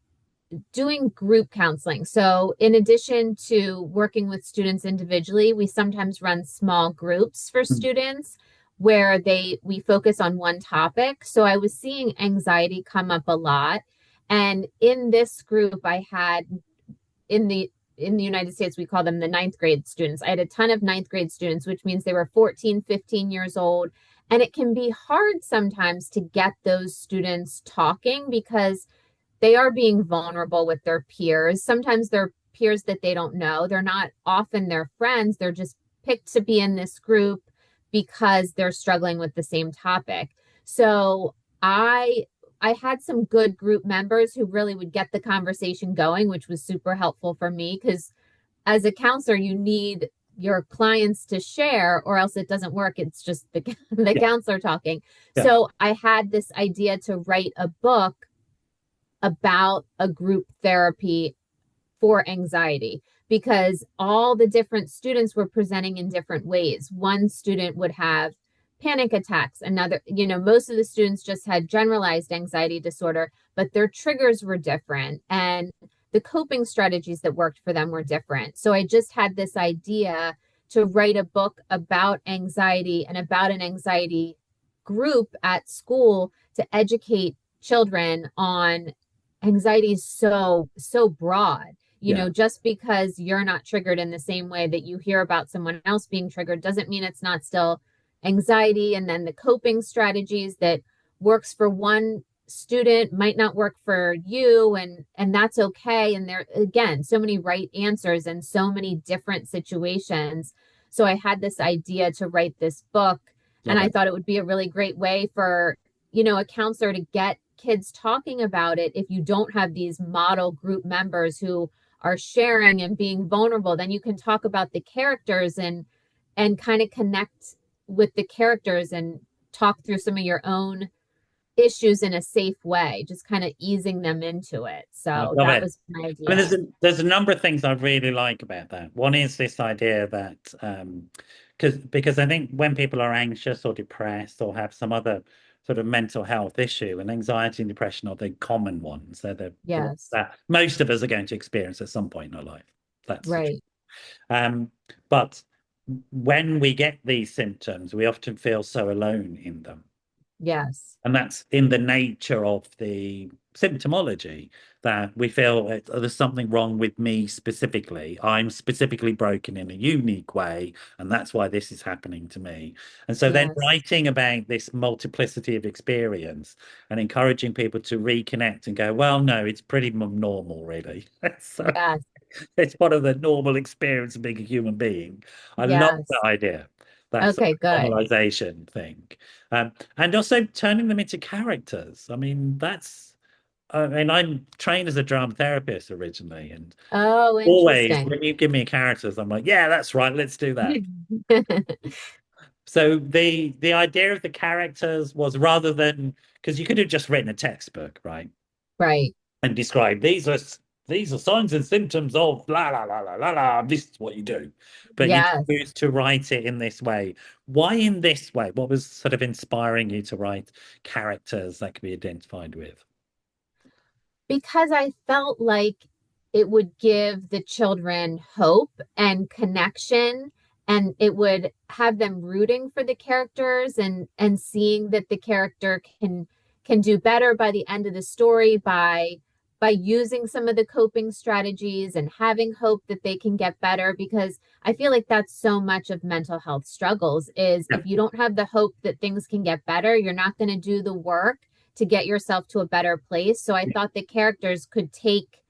doing group counseling. So in addition to working with students individually, we sometimes run small groups for Mm. students where they we focus on one topic. So I was seeing anxiety come up a lot. And in this group, I had in the United States, we call them the ninth grade students. I had a ton of ninth grade students, which means they were 14, 15 years old. And it can be hard sometimes to get those students talking because they are being vulnerable with their peers. Sometimes they're peers that they don't know. They're not often their friends. They're just picked to be in this group because they're struggling with the same topic. So I I had some good group members who really would get the conversation going, which was super helpful for me because as a counselor, you need your clients to share or else it doesn't work. It's just the Yeah, counselor talking. yeah, So I had this idea to write a book about a group therapy for anxiety because all the different students were presenting in different ways. One student would have panic attacks, another, most of the students just had generalized anxiety disorder, but their triggers were different and the coping strategies that worked for them were different. So I just had this idea to write a book about anxiety and about an anxiety group at school to educate children on anxiety is so broad. yeah. Just because you're not triggered in the same way that you hear about someone else being triggered doesn't mean it's not still anxiety. And then the coping strategies that works for one student might not work for you, and that's okay. And there again, so many right answers and so many different situations. So I had this idea to write this book, and Love I it. thought it would be a really great way for a counselor to get kids talking about it. If you don't have these model group members who are sharing and being vulnerable, then you can talk about the characters and kind of connect with the characters and talk through some of your own issues in a safe way, just kind of easing them into it. I So love that it. was my I mean, idea. there's a number of things I really like about that. One is this idea that because I think when people are anxious or depressed or have some other sort of mental health issue, and anxiety and depression are the common ones. They're the ones Yes. that most of us are going to experience at some point in our life. That's the truth. Right. But when we get these symptoms, we often feel so alone in them. Yes. And that's in the nature of the symptomology that we feel there's something wrong with me specifically. I'm specifically broken in a unique way, and that's why this is happening to me. And so then Yes. writing about this multiplicity of experience and encouraging people to reconnect and go, well, no, it's pretty normal, really. So Yes. it's part of the normal experience of being a human being. I love that Yes. idea, that sort Okay, of good. normalization thing. And also turning them into characters. I mean, I mean, I'm trained as a drama therapist originally, and Oh, always interesting. when you give me characters, I'm like, yeah, that's right, let's do that. So the idea of the characters was rather than because you could have just written a textbook, right? Right. And describe these are signs and symptoms of la la la la la la. This is what you do, but you Yes. choose to write it in this way. Why in this way? What was sort of inspiring you to write characters that could be identified with? Because I felt like it would give the children hope and connection, and it would have them rooting for the characters and seeing that the character can do better by the end of the story by using some of the coping strategies and having hope that they can get better, because I feel like that's so much of mental health struggles is Yeah, if you don't have the hope that things can get better, you're not going to do the work to get yourself to a better place. So I thought the characters could take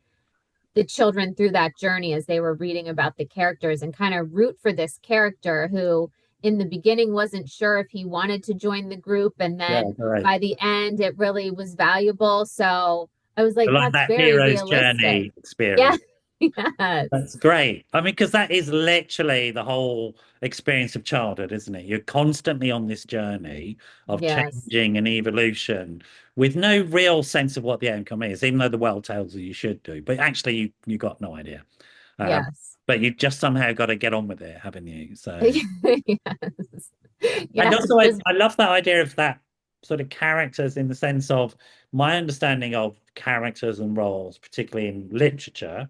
the children through that journey as they were reading about the characters and kind of root for this character who in the beginning wasn't sure if he wanted to join the group, and yeah, then right. by the end it really was valuable. So I was I like, like that's that very hero's realistic. journey Yeah. experience. Yes. That's great. I mean, because that is literally the whole experience of childhood, isn't it? You're constantly on this journey of Yes. changing and evolution with no real sense of what the outcome is, even though the world tells you should do. But actually, you got no idea. Um, Yes. but you just somehow got to get on with it, haven't you? So, Yes. and Yes. also, Just I love that idea of that sort of characters in the sense of my understanding of characters and roles, particularly in literature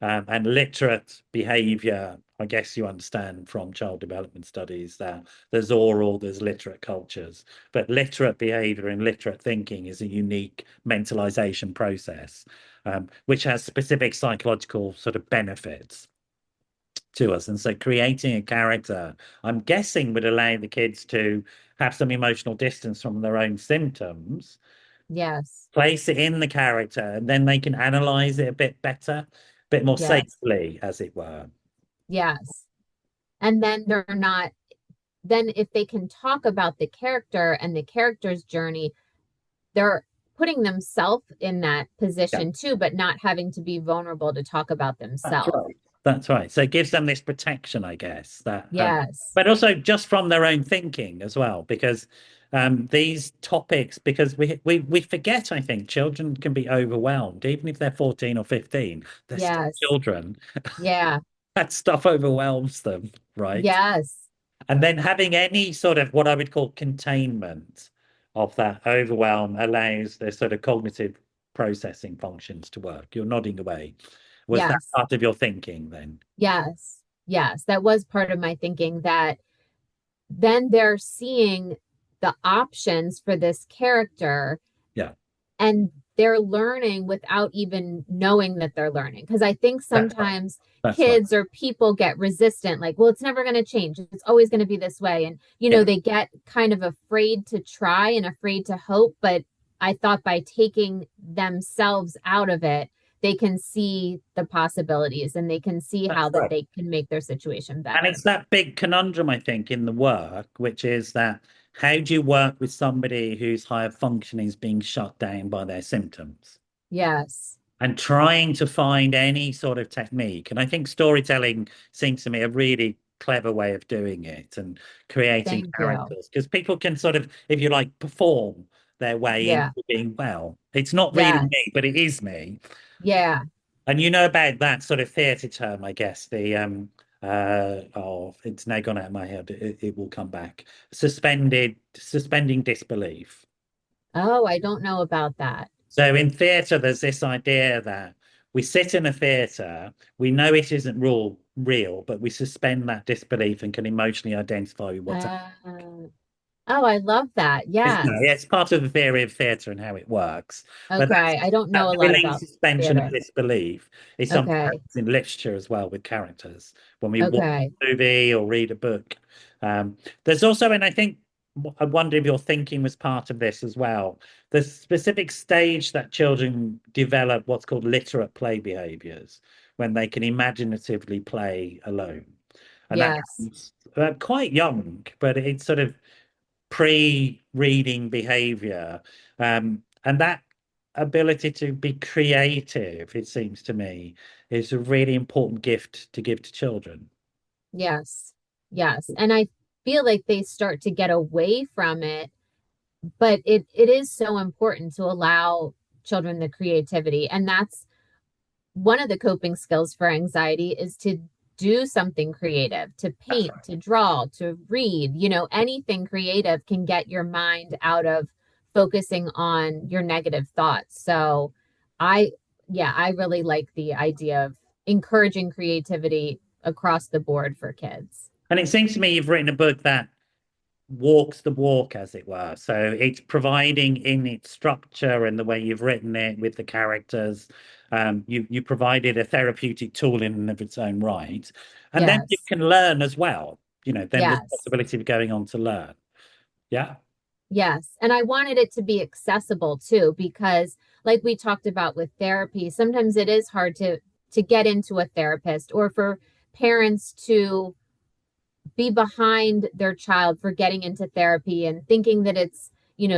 and literate behavior. I guess you understand from child development studies that there's oral, there's literate cultures, but literate behavior and literate thinking is a unique mentalization process, which has specific psychological sort of benefits to us. And so creating a character, I'm guessing, would allow the kids to have some emotional distance from their own symptoms, yes. place it in the character, and then they can analyze it a bit better, a bit more Yes. safely, as it were. Yes. And then they're not, then if they can talk about the character and the character's journey, they're putting themselves in that Yeah, position too, but not having to be vulnerable to talk about that's themselves. right. That's right. So it gives them this protection, I guess, that, Yes. but also just from their own thinking as well, because these topics, because we forget, I think, children can be overwhelmed, even if they're 14 or 15, they're still Yes. children. Yeah. That stuff overwhelms them, right? Yes. And then having any sort of what I would call containment of that overwhelm allows the sort of cognitive processing functions to work. You're nodding away. Was that Yes. part of your thinking then? Yes. Yes. That was part of my thinking, that then they're seeing the options for this character Yeah, and they're learning without even knowing that they're learning. Because I think that's right. sometimes That's right. kids or people get resistant, like, well, it's never going to change. It's always going to be this way. And, Yeah, they get kind of afraid to try and afraid to hope. But I thought by taking themselves out of it, they can see the possibilities and they can see how that's that right. they can make their situation And better. it's that big conundrum, I think, in the work, which is that how do you work with somebody whose higher functioning is being shut down by their symptoms? Yes. And trying to find any sort of technique. And I think storytelling seems to me a really clever way of doing it and creating Thank you. characters because people can sort of, if you like, perform their way into Yeah. being well. It's not really me, Yes. but it is me. Yeah. And you know about that sort of theatre term, I guess, the oh, it's now gone out of my head. It will come back. Suspending disbelief. Oh, I don't know about that. So in theatre, there's this idea that we sit in a theatre, we know it isn't real, but we suspend that disbelief and can emotionally identify with what's Uh, oh, I love that. yeah, Yes. it's part of the theory of theatre and how it works. But Okay. I don't know that a lot willing about suspension of theater. disbelief is something that Okay. happens in literature as well with characters. When we watch Okay. a movie or read a book, there's also, and I think I wonder if your thinking was part of this as well. The specific stage that children develop what's called literate play behaviors when they can imaginatively play alone, and that Yes. happens quite young, but it's sort of pre-reading behavior. And that ability to be creative, it seems to me, is a really important gift to give to children. Yes. Yes. And I feel like they start to get away from it, but it is so important to allow children the creativity. And that's one of the coping skills for anxiety is to do something creative, to That's paint, right. to draw, to read. Anything creative can get your mind out of focusing on your negative thoughts. So I, yeah, I really like the idea of encouraging creativity across the board for kids. And it seems to me you've written a book that walks the walk, as it were. So it's providing in its structure and the way you've written it with the characters. You provided a therapeutic tool in and of its own right. And then you Yes. can learn as well. Then there's the Yes. possibility of going on to learn. Yeah. Yes. And I wanted it to be accessible too, because like we talked about with therapy, sometimes it is hard to get into a therapist or for parents to be behind their child for getting into therapy and thinking that it's,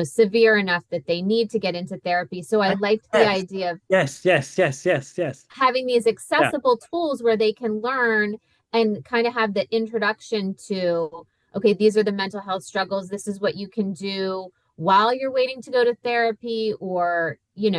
severe enough that they need to get into therapy. So I liked the Yes. idea of Yes, yes, yes, yes, yes. having these Yeah. accessible tools where they can learn and kind of have the introduction to, okay, these are the mental health struggles. This is what you can do while you're waiting to go to therapy or, This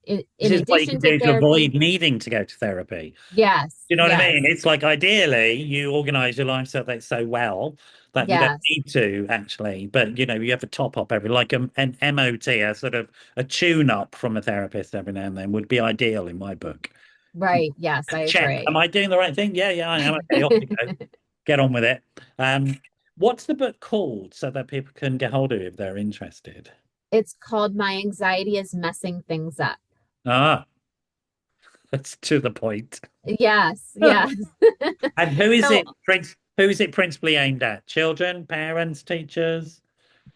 in is what you addition can to do to therapy. avoid needing to go to therapy. Yes, You know what I mean? yes, It's like ideally you organize your life so well that you don't yes, need to actually, but you have a top up every like an MOT, a sort of a tune up from a therapist every now and then would be ideal in my book. right. Yes, I Check. Am agree. I doing the right thing? Yeah, yeah, I am. Okay, off you go. Get on with it. What's the book called so that people can get hold of it if they're interested? It's called My Anxiety is Messing Things Up. Ah, that's to the point. Yes, yes. And who is So it? Who is it principally aimed at? Children, parents, teachers?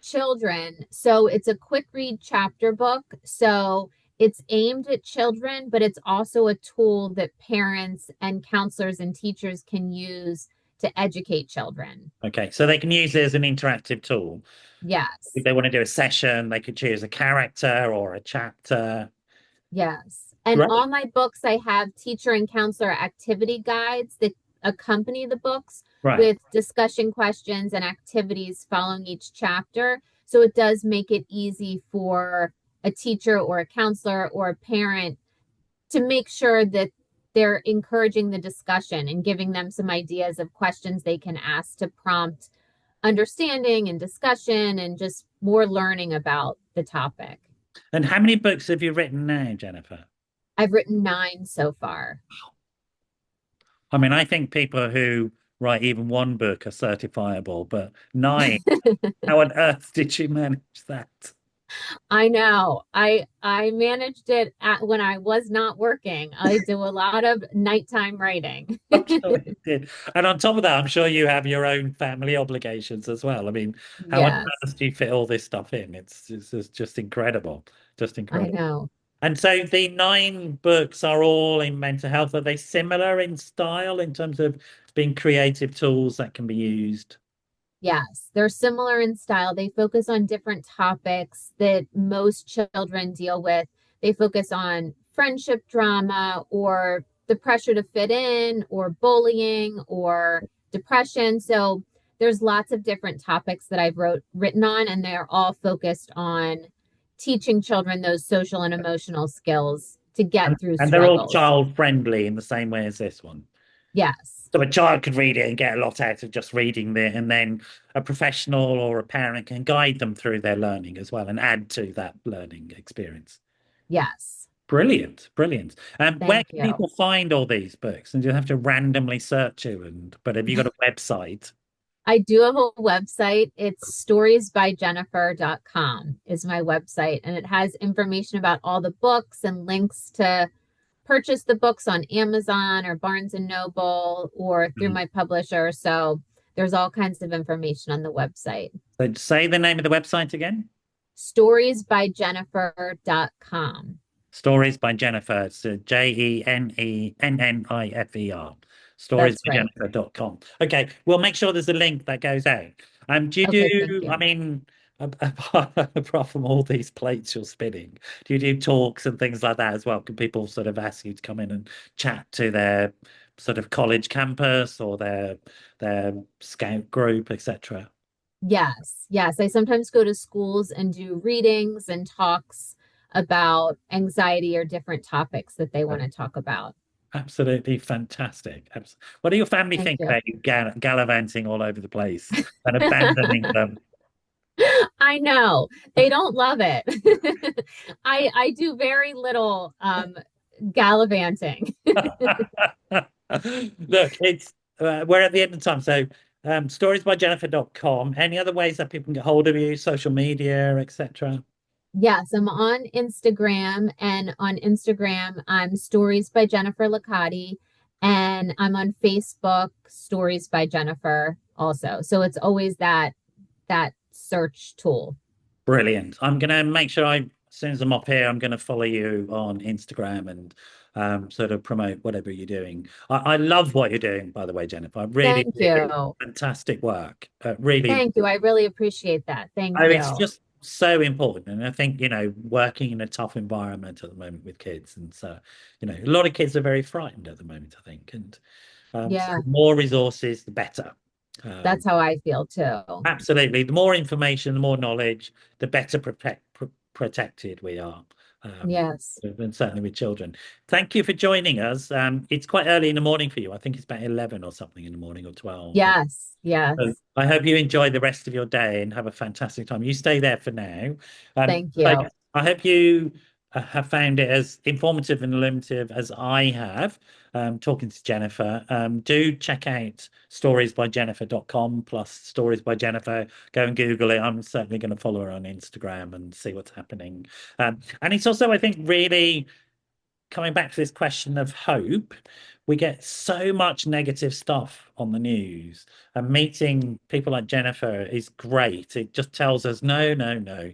children. So it's a quick read chapter book. So it's aimed at children, but it's also a tool that parents and counselors and teachers can use to educate children. Okay, so they can use it as an interactive tool. If Yes. they want to do a session, they could choose a character or a chapter. Yes. And Great. all my books, I have teacher and counselor activity guides that accompany the books Right. with discussion questions and activities following each chapter. So it does make it easy for a teacher or a counselor or a parent to make sure that they're encouraging the discussion and giving them some ideas of questions they can ask to prompt understanding and discussion and just more learning about the topic. And how many books have you written now, Jennifer? I've written 9 so far. I mean, I think people who write even one book are certifiable, but nine, how on earth did you manage that? I know. I managed it when I was not working. I do a lot of nighttime writing. I'm sure you did. And on top of that, I'm sure you have your own family obligations as well. I mean, how on Yes, earth do you fit all this stuff in? It's just incredible. Just I incredible. know. And so the 9 books are all in mental health. Are they similar in style in terms of being creative tools that can be used? Yes, they're similar in style. They focus on different topics that most children deal with. They focus on friendship drama or the pressure to fit in or bullying or depression. So there's lots of different topics that I've written on, and they're all focused on teaching children those social and emotional skills to And, get through and they're all struggles. child friendly in the same way as this one. Yes. So a child could read it and get a lot out of just reading it, and then a professional or a parent can guide them through their learning as well and add to that learning experience. Yes. Brilliant, brilliant. Where Thank can you. people find all these books? And do you have to randomly search you? But have you got a website? I do have a website. It's storiesbyjennifer.com is my website, and it has information about all the books and links to purchase the books on Amazon or Barnes and Noble or through Mm. my publisher. So there's all kinds of information on the website. So say the name of the website again. Storiesbyjennifer.com. Stories by Jennifer. So Jennifer. That's right. Storiesbyjennifer.com. Okay, we'll make sure there's a link that goes out. Do you Okay, thank do, I you. mean, apart from all these plates you're spinning, do you do talks and things like that as well? Can people sort of ask you to come in and chat to their sort of college campus or their scout group, etc.? Yes, yes. I sometimes go to schools and do readings and talks about anxiety or different topics that they want to talk about. Absolutely fantastic. What do your family Thank think you. about you gallivanting all over the place and abandoning them? I know they don't love it. I do very little gallivanting. Look, it's we're at the end of time. So storiesbyjennifer.com. Any other ways that people can get hold of you, social media, etc.? Yes, I'm on Instagram, and on Instagram, I'm Stories by Jennifer Licate, and I'm on Facebook, Stories by Jennifer also. So it's always that search tool. Brilliant. I'm going to make sure as soon as I'm up here, I'm going to follow you on Instagram and sort of promote whatever you're doing. I love what you're doing, by the way, Jennifer. I really, Thank really you. fantastic work. Really, Thank you. I really appreciate that. Thank it's you. just so important. And I think, working in a tough environment at the moment with kids. And so, a lot of kids are very frightened at the moment, I think. And so Yeah, the more resources, the better. Um, that's how I feel too. Absolutely. The more information, the more knowledge, the better protected we are. Um, Yes. and certainly with children. Thank you for joining us. It's quite early in the morning for you. I think it's about 11 or something in the morning or 12. Yes. So Yes. I hope you enjoy the rest of your day and have a fantastic time. You stay there for now. Thank So you. I hope you have found it as informative and illuminative as I have, talking to Jennifer. Do check out storiesbyjennifer.com plus stories by Jennifer. Go and Google it. I'm certainly going to follow her on Instagram and see what's happening. And it's also, I think, really coming back to this question of hope, we get so much negative stuff on the news, and meeting people like Jennifer is great. It just tells us, no, no, no.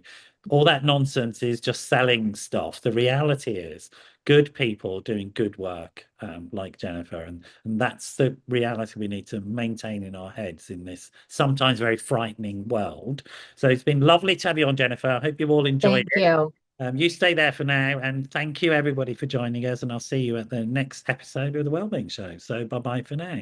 All that nonsense is just selling stuff. The reality is good people doing good work, like Jennifer, and that's the reality we need to maintain in our heads in this sometimes very frightening world. So it's been lovely to have you on, Jennifer. I hope you've all enjoyed Thank it. you. You stay there for now, and thank you everybody for joining us. And I'll see you at the next episode of the Wellbeing Show. So bye bye for now.